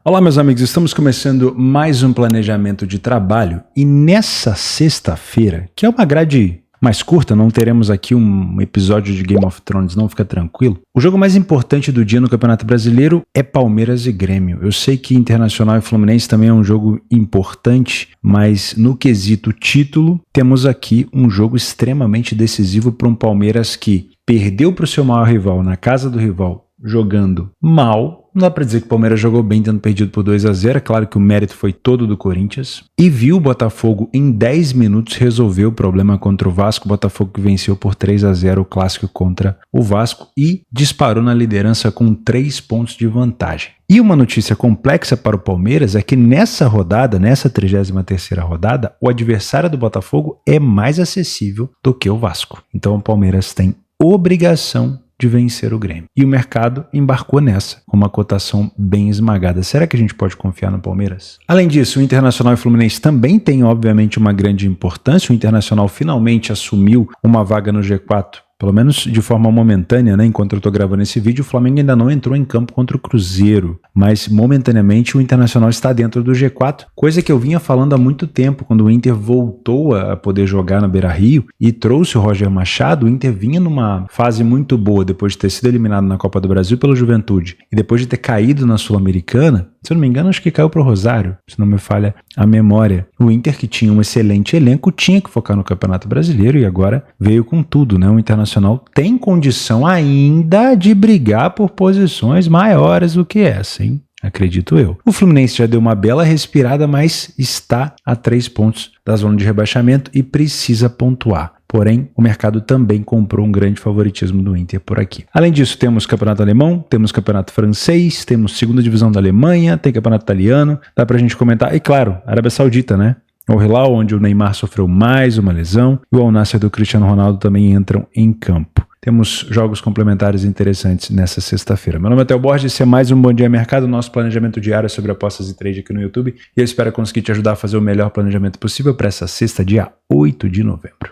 Olá meus amigos, estamos começando mais um planejamento de trabalho e nessa sexta-feira, que é uma grade mais curta, não teremos aqui um episódio de Game of Thrones, não, fica tranquilo. O jogo mais importante do dia no Campeonato Brasileiro é Palmeiras e Grêmio. Eu sei que Internacional e Fluminense também é um jogo importante, mas no quesito título, temos aqui um jogo extremamente decisivo para um Palmeiras que perdeu para o seu maior rival na casa do rival, jogando mal. Não dá pra dizer que o Palmeiras jogou bem tendo perdido por 2-0, é claro que o mérito foi todo do Corinthians. E viu o Botafogo em 10 minutos resolver o problema contra o Vasco, o Botafogo que venceu por 3-0 o clássico contra o Vasco e disparou na liderança com 3 pontos de vantagem. E uma notícia complexa para o Palmeiras é que nessa rodada, nessa 33ª rodada, o adversário do Botafogo é mais acessível do que o Vasco. Então o Palmeiras tem obrigação de vencer o Grêmio. E o mercado embarcou nessa, com uma cotação bem esmagada. Será que a gente pode confiar no Palmeiras? Além disso, o Internacional e o Fluminense também têm, obviamente, uma grande importância. O Internacional finalmente assumiu uma vaga no G4, pelo menos de forma momentânea, né? Enquanto eu estou gravando esse vídeo, o Flamengo ainda não entrou em campo contra o Cruzeiro, mas momentaneamente o Internacional está dentro do G4, coisa que eu vinha falando há muito tempo. Quando o Inter voltou a poder jogar na Beira-Rio e trouxe o Roger Machado, o Inter vinha numa fase muito boa depois de ter sido eliminado na Copa do Brasil pela Juventude e depois de ter caído na Sul-Americana. Se eu não me engano, acho que caiu para o Rosário, se não me falha a memória. O Inter, que tinha um excelente elenco, tinha que focar no Campeonato Brasileiro e agora veio com tudo, né? O Internacional tem condição ainda de brigar por posições maiores do que essa, hein? Acredito eu. O Fluminense já deu uma bela respirada, mas está a 3 pontos da zona de rebaixamento e precisa pontuar. Porém, o mercado também comprou um grande favoritismo do Inter por aqui. Além disso, temos campeonato alemão, temos campeonato francês, temos segunda divisão da Alemanha, tem campeonato italiano, dá pra gente comentar. E claro, Arábia Saudita, né? O Hilal, onde o Neymar sofreu mais uma lesão, e o Al Nassr do Cristiano Ronaldo também entram em campo. Temos jogos complementares interessantes nessa sexta-feira. Meu nome é Theo Borges, esse é mais um Bom Dia Mercado, nosso planejamento diário sobre apostas e trade aqui no YouTube. E eu espero conseguir te ajudar a fazer o melhor planejamento possível para essa sexta, dia 8 de novembro.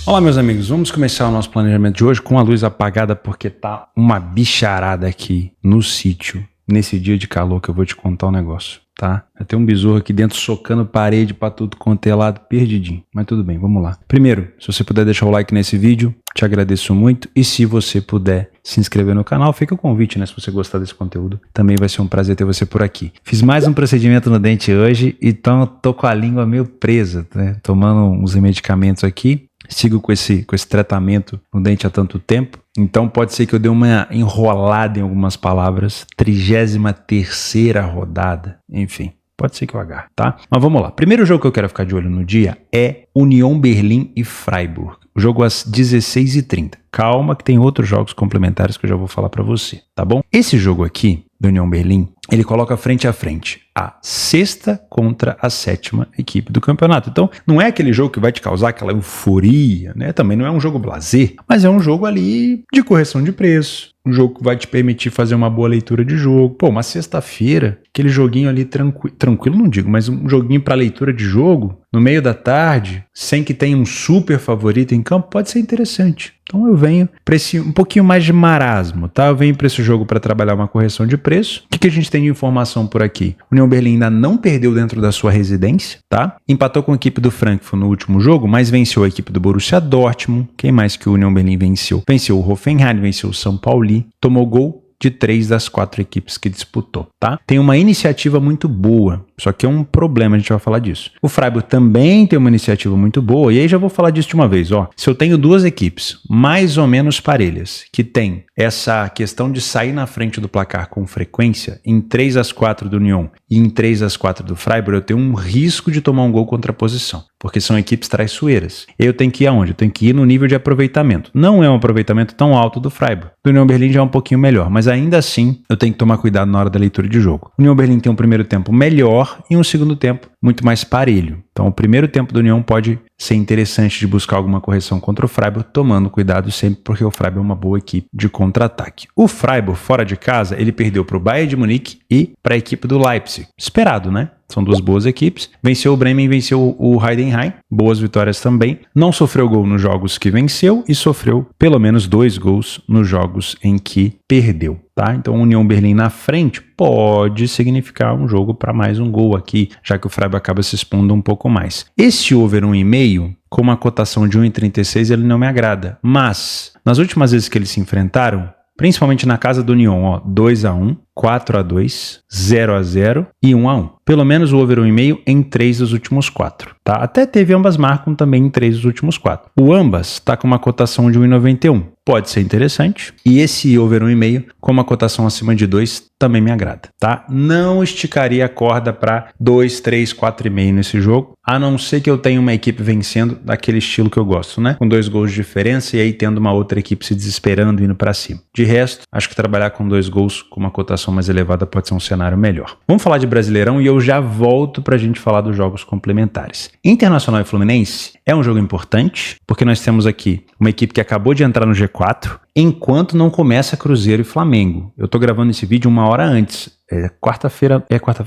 Olá meus amigos, vamos começar o nosso planejamento de hoje com a luz apagada porque tá uma bicharada aqui no sítio, nesse dia de calor que eu vou te contar um negócio, tá? Tem um besouro aqui dentro socando parede pra tudo quanto é lado, perdidinho. Mas tudo bem, vamos lá. Primeiro, se você puder deixar o like nesse vídeo, te agradeço muito. E se você puder se inscrever no canal, fica o convite, né? Se você gostar desse conteúdo, também vai ser um prazer ter você por aqui. Fiz mais um procedimento no dente hoje, então tô com a língua meio presa, né? Tomando uns medicamentos aqui. Sigo com esse tratamento no dente há tanto tempo, então pode ser que eu dê uma enrolada em algumas palavras. 33ª rodada, enfim, pode ser que eu agarre, tá? Mas vamos lá. Primeiro jogo que eu quero ficar de olho no dia é Union Berlin e Freiburg. O jogo às 16h30. Calma que tem outros jogos complementares que eu já vou falar pra você, tá bom? Esse jogo aqui, do Union Berlin, ele coloca frente a frente a 6ª contra a 7ª equipe do campeonato. Então, não é aquele jogo que vai te causar aquela euforia, né? Também não é um jogo blasé, mas é um jogo ali de correção de preço. Um jogo que vai te permitir fazer uma boa leitura de jogo. Pô, uma sexta-feira, aquele joguinho ali tranquilo não digo, mas um joguinho para leitura de jogo, no meio da tarde, sem que tenha um super favorito em campo, pode ser interessante. Então eu venho para esse um pouquinho mais de marasmo, tá? Eu venho para esse jogo para trabalhar uma correção de preço. O que a gente tem de informação por aqui? O Union Berlin ainda não perdeu dentro da sua residência, tá? Empatou com a equipe do Frankfurt no último jogo, mas venceu a equipe do Borussia Dortmund. Quem mais que o Union Berlin venceu? Venceu o Hoffenheim, venceu o São Paulo, tomou gol de 3 das 4 equipes que disputou, tá? Tem uma iniciativa muito boa, só que é um problema, a gente vai falar disso. O Freiburg também tem uma iniciativa muito boa, e aí já vou falar disso de uma vez, ó. Se eu tenho duas equipes mais ou menos parelhas, que tem essa questão de sair na frente do placar com frequência, em 3-4 do Union e em 3-4 do Freiburg, eu tenho um risco de tomar um gol contra a posição, porque são equipes traiçoeiras. E eu tenho que ir aonde? Eu tenho que ir no nível de aproveitamento. Não é um aproveitamento tão alto do Freiburg. Do Union Berlin já é um pouquinho melhor, mas ainda assim eu tenho que tomar cuidado na hora da leitura de jogo. O Union Berlin tem um primeiro tempo melhor e um segundo tempo muito mais parelho. Então o primeiro tempo do Union pode ser interessante de buscar alguma correção contra o Freiburg, tomando cuidado sempre porque o Freiburg é uma boa equipe de contra-ataque. O Freiburg, fora de casa, ele perdeu para o Bayern de Munique e para a equipe do Leipzig. Esperado, né? São duas boas equipes. Venceu o Bremen e venceu o Heidenheim. Boas vitórias também. Não sofreu gol nos jogos que venceu e sofreu pelo menos 2 gols nos jogos em que perdeu. Tá? Então, União Berlim na frente pode significar um jogo para mais um gol aqui, já que o Freiburg acaba se expondo um pouco mais. Esse over 1,5, com uma cotação de 1,36, ele não me agrada. Mas, nas últimas vezes que eles se enfrentaram, principalmente na casa do Union, 2-1, 4-2, 0-0 e 1-1. Pelo menos o over 1,5 em 3 dos últimos 4. Tá? Até teve ambas marcam também em 3 dos últimos 4. O ambas está com uma cotação de 1,91. Pode ser interessante. E esse over 1,5 com uma cotação acima de 2 também me agrada. Tá? Não esticaria a corda para 2, 3, 4,5 nesse jogo, a não ser que eu tenha uma equipe vencendo daquele estilo que eu gosto, né? Com 2 gols de diferença e aí tendo uma outra equipe se desesperando indo para cima. De resto, acho que trabalhar com 2 gols com uma cotação mais elevada pode ser um cenário melhor. Vamos falar de Brasileirão e eu já volto para a gente falar dos jogos complementares. Internacional e Fluminense é um jogo importante, porque nós temos aqui uma equipe que acabou de entrar no G4, enquanto não começa Cruzeiro e Flamengo. Eu tô gravando esse vídeo 1 hora antes. É quarta-feira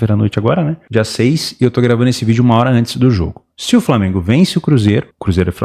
à noite agora, né? Dia 6, e eu tô gravando esse vídeo 1 hora antes do jogo. Se o Flamengo vence o Cruzeiro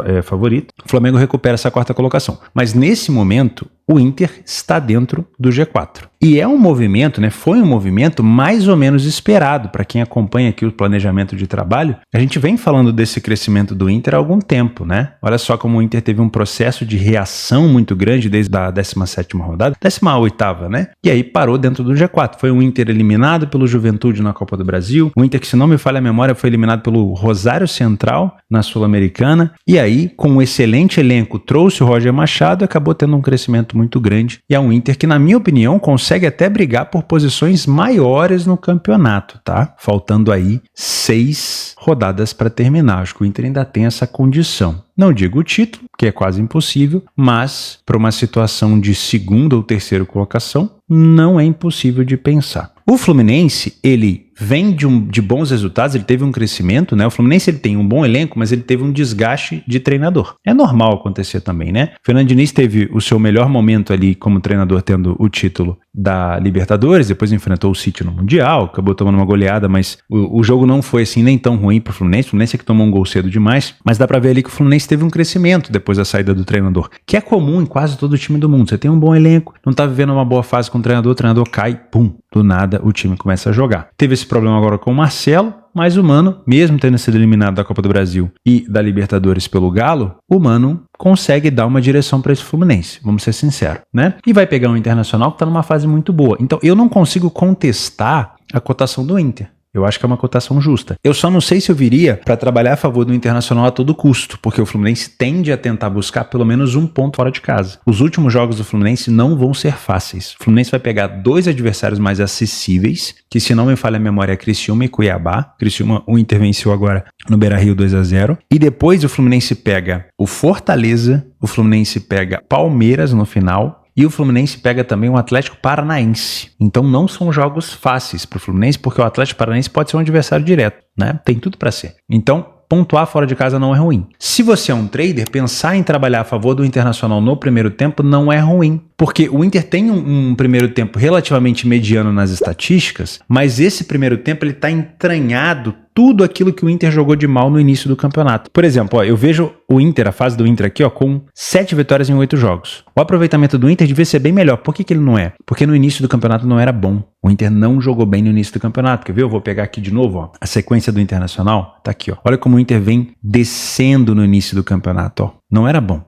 é favorito, o Flamengo recupera essa 4ª colocação. Mas nesse momento, o Inter está dentro do G4. E é um movimento, né? Foi um movimento mais ou menos esperado. Para quem acompanha aqui o planejamento de trabalho, a gente vem falando desse crescimento do Inter há algum tempo, né? Olha só como o Inter teve um processo de reação muito grande desde a 17ª rodada, 18ª, né? E aí parou dentro do G4. Foi um Inter eliminado pelo Juventude na Copa do Brasil. O Inter que, se não me falha a memória, foi eliminado pelo Rosário Central na Sul-Americana. E aí, com um excelente elenco, trouxe o Roger Machado e acabou tendo um crescimento muito grande. E é um Inter que, na minha opinião, consegue até brigar por posições maiores no campeonato, tá? Faltando aí 6 rodadas para terminar. Acho que o Inter ainda tem essa condição. Não digo o título, que é quase impossível, mas para uma situação de 2ª ou 3ª colocação, não é impossível de pensar. O Fluminense, ele vem de bons resultados, ele teve um crescimento, né? O Fluminense ele tem um bom elenco, mas ele teve um desgaste de treinador. É normal acontecer também, né? Fernando Diniz teve o seu melhor momento ali como treinador, tendo o título da Libertadores, depois enfrentou o City no Mundial, acabou tomando uma goleada, mas o jogo não foi assim nem tão ruim pro Fluminense. O Fluminense é que tomou um gol cedo demais, mas dá pra ver ali que o Fluminense teve um crescimento depois da saída do treinador, que é comum em quase todo time do mundo. Você tem um bom elenco, não tá vivendo uma boa fase com o treinador cai, pum, do nada o time começa a jogar. Teve esse problema agora com o Marcelo, mas o Mano, mesmo tendo sido eliminado da Copa do Brasil e da Libertadores pelo Galo, o Mano consegue dar uma direção para esse Fluminense, vamos ser sinceros, né? E vai pegar um Internacional que está numa fase muito boa. Então eu não consigo contestar a cotação do Inter. Eu acho que é uma cotação justa. Eu só não sei se eu viria para trabalhar a favor do Internacional a todo custo, porque o Fluminense tende a tentar buscar pelo menos um ponto fora de casa. Os últimos jogos do Fluminense não vão ser fáceis. O Fluminense vai pegar 2 adversários mais acessíveis, que, se não me falha a memória, é Criciúma e Cuiabá. Criciúma, o Inter venceu agora no Beira-Rio 2-0. E depois o Fluminense pega o Fortaleza, o Fluminense pega Palmeiras no final, e o Fluminense pega também o Atlético Paranaense. Então não são jogos fáceis para o Fluminense, porque o Atlético Paranaense pode ser um adversário direto, né? Tem tudo para ser. Então, pontuar fora de casa não é ruim. Se você é um trader, pensar em trabalhar a favor do Internacional no primeiro tempo não é ruim. Porque o Inter tem um primeiro tempo relativamente mediano nas estatísticas, mas esse primeiro tempo ele está entranhado tudo aquilo que o Inter jogou de mal no início do campeonato. Por exemplo, eu vejo o Inter, a fase do Inter aqui, com 7 vitórias em 8 jogos. O aproveitamento do Inter devia ser bem melhor. Por que ele não é? Porque no início do campeonato não era bom. O Inter não jogou bem no início do campeonato. Quer ver? Eu vou pegar aqui de novo, a sequência do Internacional. Tá aqui, Olha como o Inter vem descendo no início do campeonato, Não era bom.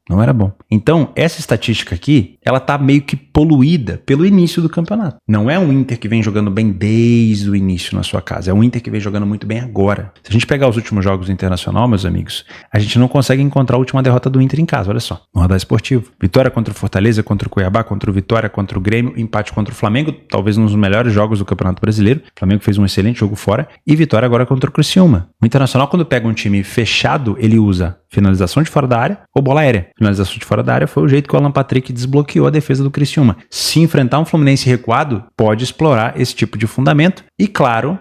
Então, essa estatística aqui, ela tá meio que poluída pelo início do campeonato. Não é um Inter que vem jogando bem desde o início na sua casa. É um Inter que vem jogando muito bem agora. Se a gente pegar os últimos jogos do Internacional, meus amigos, a gente não consegue encontrar a última derrota do Inter em casa. Olha só, no Radar Esportivo. Vitória contra o Fortaleza, contra o Cuiabá, contra o Vitória, contra o Grêmio, empate contra o Flamengo, talvez um dos melhores jogos do Campeonato Brasileiro. O Flamengo fez um excelente jogo fora. E vitória agora contra o Criciúma. O Internacional, quando pega um time fechado, ele usa finalização de fora da área ou bola aérea. Finalização de fora da área foi o jeito que o Alan Patrick desbloqueou a defesa do Criciúma. Se enfrentar um Fluminense recuado, pode explorar esse tipo de fundamento. E claro,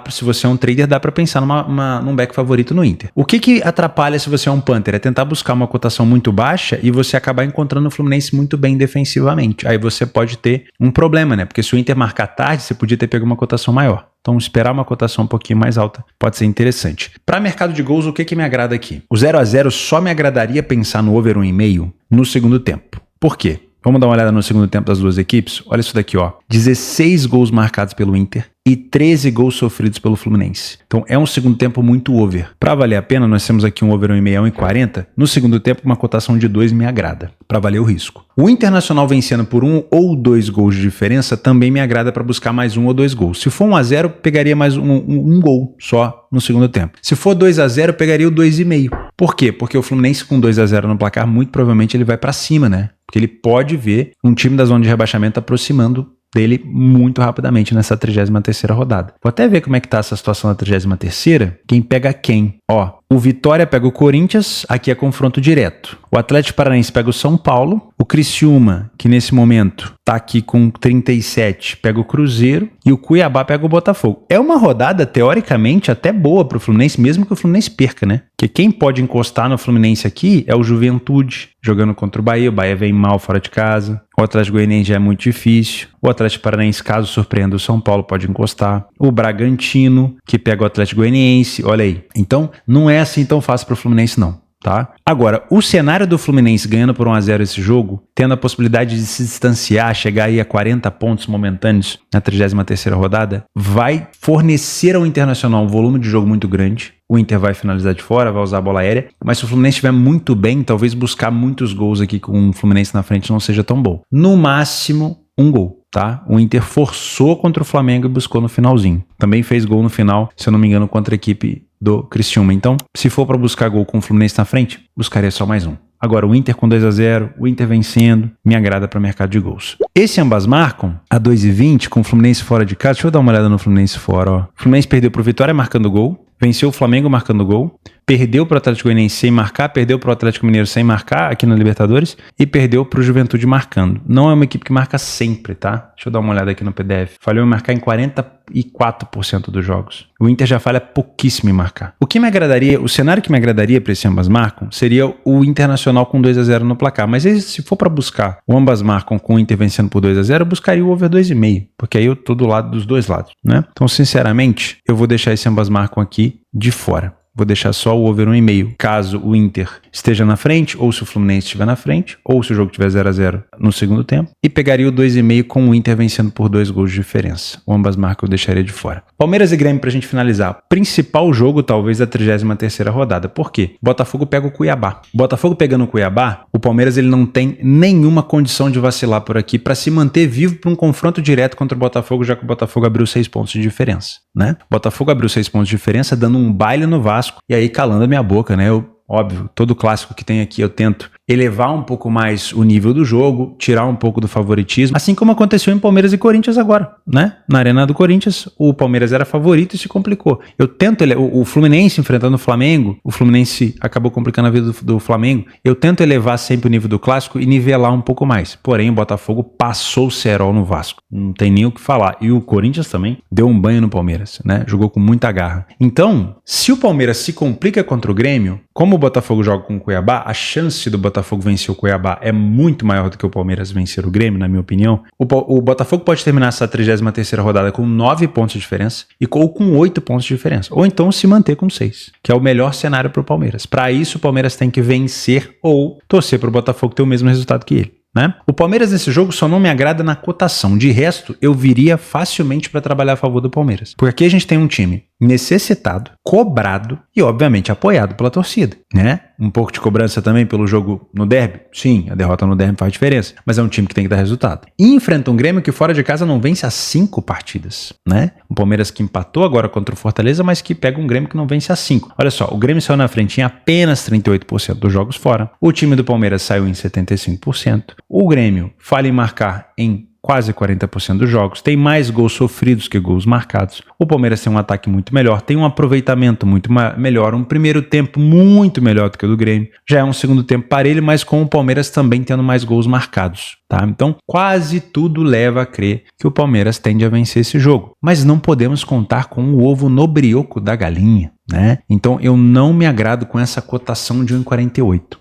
se você é um trader, dá para pensar num back favorito no Inter. O que atrapalha se você é um punter? É tentar buscar uma cotação muito baixa e você acabar encontrando o Fluminense muito bem defensivamente. Aí você pode ter um problema, né? Porque se o Inter marcar tarde, você podia ter pego uma cotação maior. Então, esperar uma cotação um pouquinho mais alta pode ser interessante. Para mercado de gols, o que me agrada aqui? O 0-0 só me agradaria pensar no over 1,5 no segundo tempo. Por quê? Vamos dar uma olhada no segundo tempo das duas equipes? Olha isso daqui, ó. 16 gols marcados pelo Inter e 13 gols sofridos pelo Fluminense. Então é um segundo tempo muito over. Para valer a pena, nós temos aqui um over 1,5 1,40. No segundo tempo, uma cotação de 2 me agrada, para valer o risco. O Internacional vencendo por 1 ou 2 gols de diferença também me agrada para buscar mais 1 ou 2 gols. Se for 1-0, pegaria mais um gol só no segundo tempo. Se for 2-0, pegaria o 2,5. Por quê? Porque o Fluminense com 2-0 no placar, muito provavelmente ele vai para cima, né? Porque ele pode ver um time da zona de rebaixamento aproximando dele muito rapidamente nessa 33ª rodada. Vou até ver como é que tá essa situação na 33ª. Quem pega quem? Ó, o Vitória pega o Corinthians, aqui é confronto direto. O Atlético Paranaense pega o São Paulo. O Criciúma, que nesse momento tá aqui com 37, pega o Cruzeiro. E o Cuiabá pega o Botafogo. É uma rodada, teoricamente, até boa pro Fluminense, mesmo que o Fluminense perca, né? Porque quem pode encostar no Fluminense aqui é o Juventude, jogando contra o Bahia. O Bahia vem mal fora de casa. O Atlético Goianiense já é muito difícil. O Atlético Paranaense, caso surpreenda o São Paulo, pode encostar. O Bragantino, que pega o Atlético Goianiense. Olha aí. Então, não é assim tão fácil para o Fluminense, não. Tá? Agora, o cenário do Fluminense ganhando por 1-0 esse jogo, tendo a possibilidade de se distanciar, chegar aí a 40 pontos momentâneos na 33ª rodada, vai fornecer ao Internacional um volume de jogo muito grande. O Inter vai finalizar de fora, vai usar a bola aérea, mas se o Fluminense estiver muito bem, talvez buscar muitos gols aqui com o Fluminense na frente não seja tão bom. No máximo, um gol. Tá? O Inter forçou contra o Flamengo e buscou no finalzinho. Também fez gol no final, se eu não me engano, contra a equipe do Criciúma. Então, se for para buscar gol com o Fluminense na frente, buscaria só mais um. Agora, o Inter com 2-0, o Inter vencendo, me agrada para mercado de gols. Esse ambas marcam a 2,20 com o Fluminense fora de casa. Deixa eu dar uma olhada no Fluminense fora. Ó. O Fluminense perdeu pro Vitória marcando gol, venceu o Flamengo marcando gol, perdeu para o Atlético Goianiense sem marcar, perdeu para o Atlético Mineiro sem marcar aqui na Libertadores e perdeu para o Juventude marcando. Não é uma equipe que marca sempre, tá? Deixa eu dar uma olhada aqui no PDF. Falhou em marcar em 44% dos jogos. O Inter já falha pouquíssimo em marcar. O que me agradaria, o cenário que me agradaria para esse ambas marcam seria o Internacional com 2-0 no placar. Mas aí, se for para buscar o ambas marcam com o Inter vencendo por 2-0, eu buscaria o over 2,5, porque aí eu tô do lado dos dois lados, né? Então, sinceramente, eu vou deixar esse ambas marcam aqui de fora. Vou deixar só o over 1,5, caso o Inter esteja na frente, ou se o Fluminense estiver na frente, ou se o jogo tiver 0-0 no segundo tempo. E pegaria o 2,5 com o Inter vencendo por 2 gols de diferença. O ambas marcas eu deixaria de fora. Palmeiras e Grêmio pra gente finalizar. Principal jogo, talvez, da 33ª rodada. Por quê? Botafogo pega o Cuiabá. Botafogo pegando o Cuiabá, o Palmeiras ele não tem nenhuma condição de vacilar por aqui para se manter vivo para um confronto direto contra o Botafogo, já que o Botafogo abriu 6 pontos de diferença, né? O Botafogo abriu 6 pontos de diferença, dando um baile no Vasco. E aí calando a minha boca, né? Óbvio, todo clássico que tem aqui eu tento elevar um pouco mais o nível do jogo, tirar um pouco do favoritismo, assim como aconteceu em Palmeiras e Corinthians agora, né? Na Arena do Corinthians, o Palmeiras era favorito e se complicou. Eu tento, o Fluminense enfrentando o Flamengo, o Fluminense acabou complicando a vida do Flamengo, eu tento elevar sempre o nível do clássico e nivelar um pouco mais. Porém, o Botafogo passou o cerol no Vasco, não tem nem o que falar. E o Corinthians também deu um banho no Palmeiras, né? Jogou com muita garra. Então, se o Palmeiras se complica contra o Grêmio, como o Botafogo joga com o Cuiabá, a chance do Botafogo vencer o Cuiabá é muito maior do que o Palmeiras vencer o Grêmio, na minha opinião. O Botafogo pode terminar essa 33ª rodada com 9 pontos de diferença ou com 8 pontos de diferença. Ou então se manter com 6, que é o melhor cenário para o Palmeiras. Para isso, o Palmeiras tem que vencer ou torcer para o Botafogo ter o mesmo resultado que ele, né? O Palmeiras nesse jogo só não me agrada na cotação. De resto, eu viria facilmente para trabalhar a favor do Palmeiras. Porque aqui a gente tem um time necessitado, cobrado e, obviamente, apoiado pela torcida, né? Um pouco de cobrança também pelo jogo no derby. Sim, a derrota no derby faz diferença, mas é um time que tem que dar resultado. E enfrenta um Grêmio que fora de casa não vence há 5 partidas, né? Um Palmeiras que empatou agora contra o Fortaleza, mas que pega um Grêmio que não vence há 5. Olha só, o Grêmio saiu na frente em apenas 38% dos jogos fora. O time do Palmeiras saiu em 75%. O Grêmio falha em marcar em quase 40% dos jogos, tem mais gols sofridos que gols marcados. O Palmeiras tem um ataque muito melhor, tem um aproveitamento muito melhor, um primeiro tempo muito melhor do que o do Grêmio. Já é um segundo tempo parelho, mas com o Palmeiras também tendo mais gols marcados, tá? Então, quase tudo leva a crer que o Palmeiras tende a vencer esse jogo. Mas não podemos contar com o ovo no brioco da galinha, né? Então, eu não me agrado com essa cotação de 1,48.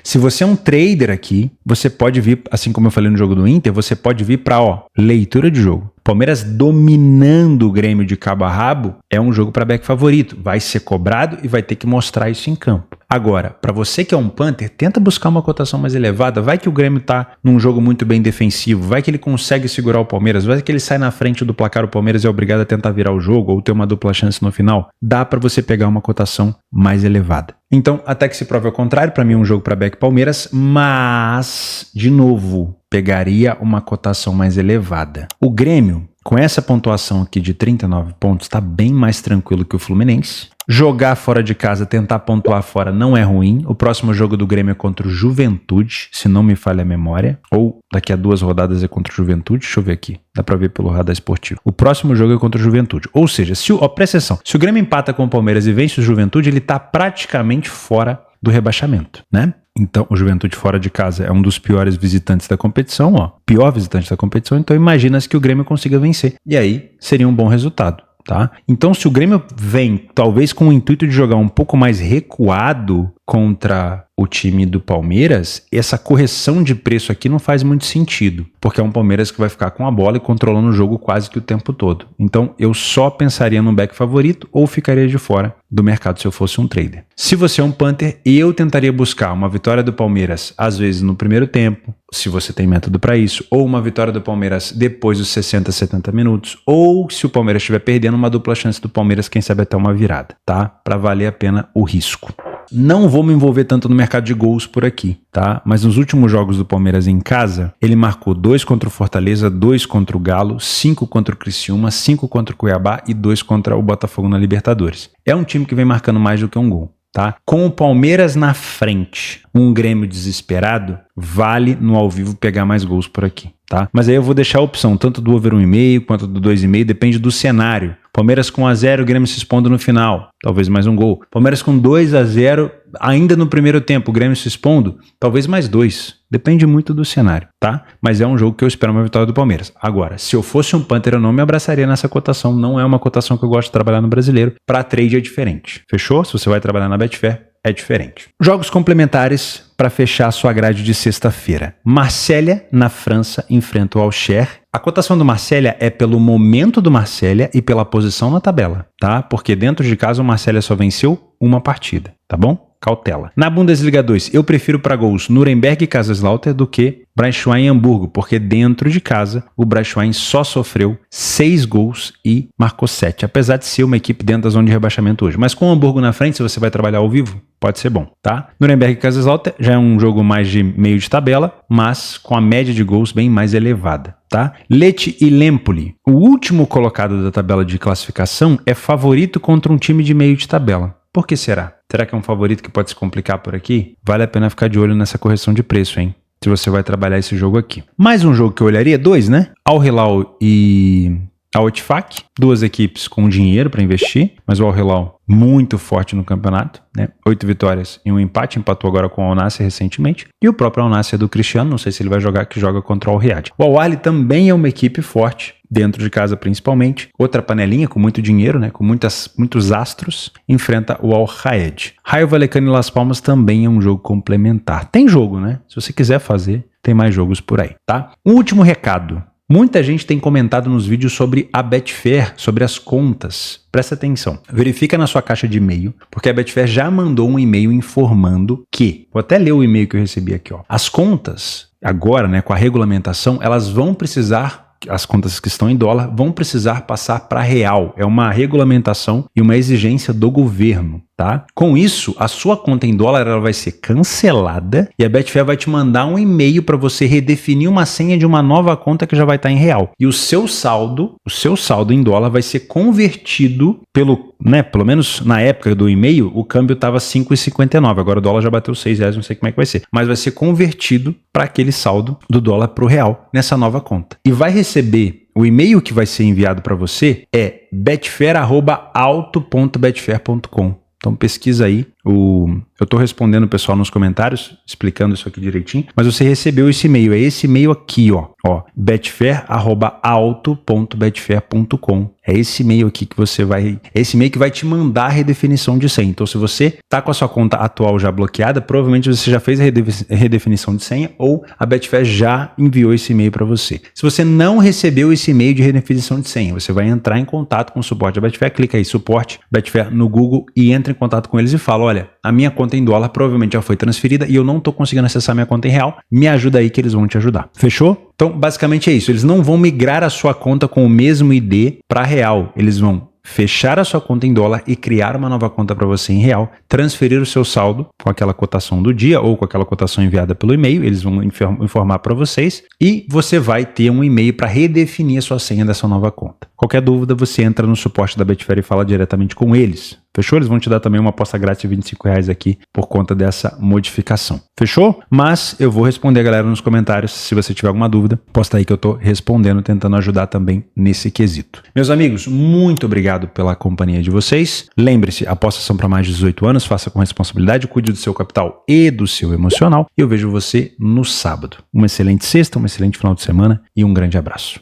Se você é um trader aqui, você pode vir, assim como eu falei no jogo do Inter, você pode vir para, leitura de jogo. Palmeiras dominando o Grêmio de cabo a rabo é um jogo para back favorito. Vai ser cobrado e vai ter que mostrar isso em campo. Agora, para você que é um punter, tenta buscar uma cotação mais elevada. Vai que o Grêmio tá num jogo muito bem defensivo. Vai que ele consegue segurar o Palmeiras. Vai que ele sai na frente do placar, o Palmeiras é obrigado a tentar virar o jogo ou ter uma dupla chance no final. Dá para você pegar uma cotação mais elevada. Então, até que se prove ao contrário, para mim é um jogo para back Palmeiras, mas, de novo, pegaria uma cotação mais elevada. O Grêmio, com essa pontuação aqui de 39 pontos, está bem mais tranquilo que o Fluminense. Jogar fora de casa, tentar pontuar fora não é ruim. O próximo jogo do Grêmio é contra o Juventude, se não me falha a memória. Ou daqui a 2 rodadas é contra o Juventude. Deixa eu ver aqui. Dá pra ver pelo radar esportivo. O próximo jogo é contra o Juventude. Ou seja, presta atenção, se o Grêmio empata com o Palmeiras e vence o Juventude, ele tá praticamente fora do rebaixamento, né? Então, o Juventude fora de casa é um dos piores visitantes da competição, ó. Pior visitante da competição, então imagina-se que o Grêmio consiga vencer. E aí, seria um bom resultado. Tá? Então, se o Grêmio vem, talvez com o intuito de jogar um pouco mais recuado contra o time do Palmeiras, essa correção de preço aqui não faz muito sentido, porque é um Palmeiras que vai ficar com a bola e controlando o jogo quase que o tempo todo. Então, eu só pensaria no back favorito ou ficaria de fora do mercado se eu fosse um trader. Se você é um punter, eu tentaria buscar uma vitória do Palmeiras, às vezes no primeiro tempo, se você tem método para isso, ou uma vitória do Palmeiras depois dos 60, 70 minutos, ou se o Palmeiras estiver perdendo, uma dupla chance do Palmeiras, quem sabe até uma virada, tá? Para valer a pena o risco. Não vou me envolver tanto no mercado de gols por aqui, tá? Mas nos últimos jogos do Palmeiras em casa, ele marcou 2 contra o Fortaleza, 2 contra o Galo, 5 contra o Criciúma, 5 contra o Cuiabá e 2 contra o Botafogo na Libertadores. É um time que vem marcando mais do que um gol, tá? Com o Palmeiras na frente, um Grêmio desesperado, vale no ao vivo pegar mais gols por aqui, tá? Mas aí eu vou deixar a opção tanto do over 1,5 quanto do 2,5, depende do cenário. Palmeiras com 1-0, o Grêmio se expondo no final, talvez mais um gol. Palmeiras com 2-0, ainda no primeiro tempo, o Grêmio se expondo, talvez mais 2. Depende muito do cenário, tá? Mas é um jogo que eu espero uma vitória do Palmeiras. Agora, se eu fosse um punter, eu não me abraçaria nessa cotação. Não é uma cotação que eu gosto de trabalhar no Brasileiro. Para trade é diferente. Fechou? Se você vai trabalhar na Betfair, é diferente. Jogos complementares para fechar a sua grade de sexta-feira. Marselha, na França, enfrenta o Auxerre. A cotação do Marselha é pelo momento do Marselha e pela posição na tabela, tá? Porque dentro de casa o Marselha só venceu uma partida, tá bom? Cautela. Na Bundesliga 2, eu prefiro para gols Nuremberg e Kaiserslautern do que Braunschweig e Hamburgo, porque dentro de casa o Braunschweig só sofreu 6 gols e marcou 7, apesar de ser uma equipe dentro da zona de rebaixamento hoje. Mas com o Hamburgo na frente, se você vai trabalhar ao vivo, pode ser bom, tá? Nuremberg e Kaiserslautern já é um jogo mais de meio de tabela, mas com a média de gols bem mais elevada, tá? Lecce e Empoli, o último colocado da tabela de classificação, é favorito contra um time de meio de tabela. Por que será? Será que é um favorito que pode se complicar por aqui? Vale a pena ficar de olho nessa correção de preço, hein? Se você vai trabalhar esse jogo aqui. Mais um jogo que eu olharia, 2, né? Al Hilal e Al Ettifaq, 2 equipes com dinheiro para investir, mas o Al Hilal muito forte no campeonato, né? 8 vitórias e um empate, empatou agora com o Al Nassr recentemente, e o próprio Al Nassr do Cristiano, não sei se ele vai jogar, que joga contra o Al Riyadh. O Al Ahly também é uma equipe forte, dentro de casa principalmente, outra panelinha com muito dinheiro, né? Com muitos astros, enfrenta o Al Raed. Rayo Vallecano e Las Palmas também é um jogo complementar. Tem jogo, né? Se você quiser fazer, tem mais jogos por aí, tá? Um último recado. Muita gente tem comentado nos vídeos sobre a Betfair, sobre as contas. Presta atenção. Verifica na sua caixa de e-mail, porque a Betfair já mandou um e-mail informando que... Vou até ler o e-mail que eu recebi aqui, ó. As contas, agora, né, com a regulamentação, elas vão precisar... As contas que estão em dólar vão precisar passar para real. É uma regulamentação e uma exigência do governo, tá? Com isso, a sua conta em dólar ela vai ser cancelada e a Betfair vai te mandar um e-mail para você redefinir uma senha de uma nova conta que já vai estar em real. E o seu saldo em dólar vai ser convertido pelo menos na época do e-mail, o câmbio estava 5,59. Agora o dólar já bateu R$6, não sei como é que vai ser. Mas vai ser convertido para aquele saldo do dólar para o real nessa nova conta. E vai receber, o e-mail que vai ser enviado para você é betfair@auto.betfair.com. Então pesquisa aí Eu tô respondendo o pessoal nos comentários, explicando isso aqui direitinho, mas você recebeu esse e-mail, é esse e-mail aqui, ó, betfair@alto.betfair.com. É esse e-mail aqui que você vai, é esse e-mail que vai te mandar a redefinição de senha. Então, se você tá com a sua conta atual já bloqueada, provavelmente você já fez a redefinição de senha ou a Betfair já enviou esse e-mail para você. Se você não recebeu esse e-mail de redefinição de senha, você vai entrar em contato com o suporte da Betfair, clica aí, suporte Betfair no Google e entra em contato com eles e fala, olha, a minha conta em dólar provavelmente já foi transferida e eu não tô conseguindo acessar minha conta em real, me ajuda aí que eles vão te ajudar. Fechou? Então, basicamente é isso. Eles não vão migrar a sua conta com o mesmo ID para real. Eles vão fechar a sua conta em dólar e criar uma nova conta para você em real, transferir o seu saldo com aquela cotação do dia ou com aquela cotação enviada pelo e-mail, eles vão informar para vocês e você vai ter um e-mail para redefinir a sua senha dessa nova conta. Qualquer dúvida, você entra no suporte da Betfair e fala diretamente com eles. Fechou? Eles vão te dar também uma aposta grátis de R$25 aqui por conta dessa modificação. Fechou? Mas eu vou responder a galera nos comentários. Se você tiver alguma dúvida, posta aí que eu tô respondendo, tentando ajudar também nesse quesito. Meus amigos, muito obrigado pela companhia de vocês. Lembre-se, apostas são para mais de 18 anos, faça com responsabilidade, cuide do seu capital e do seu emocional. E eu vejo você no sábado. Uma excelente sexta, um excelente final de semana e um grande abraço.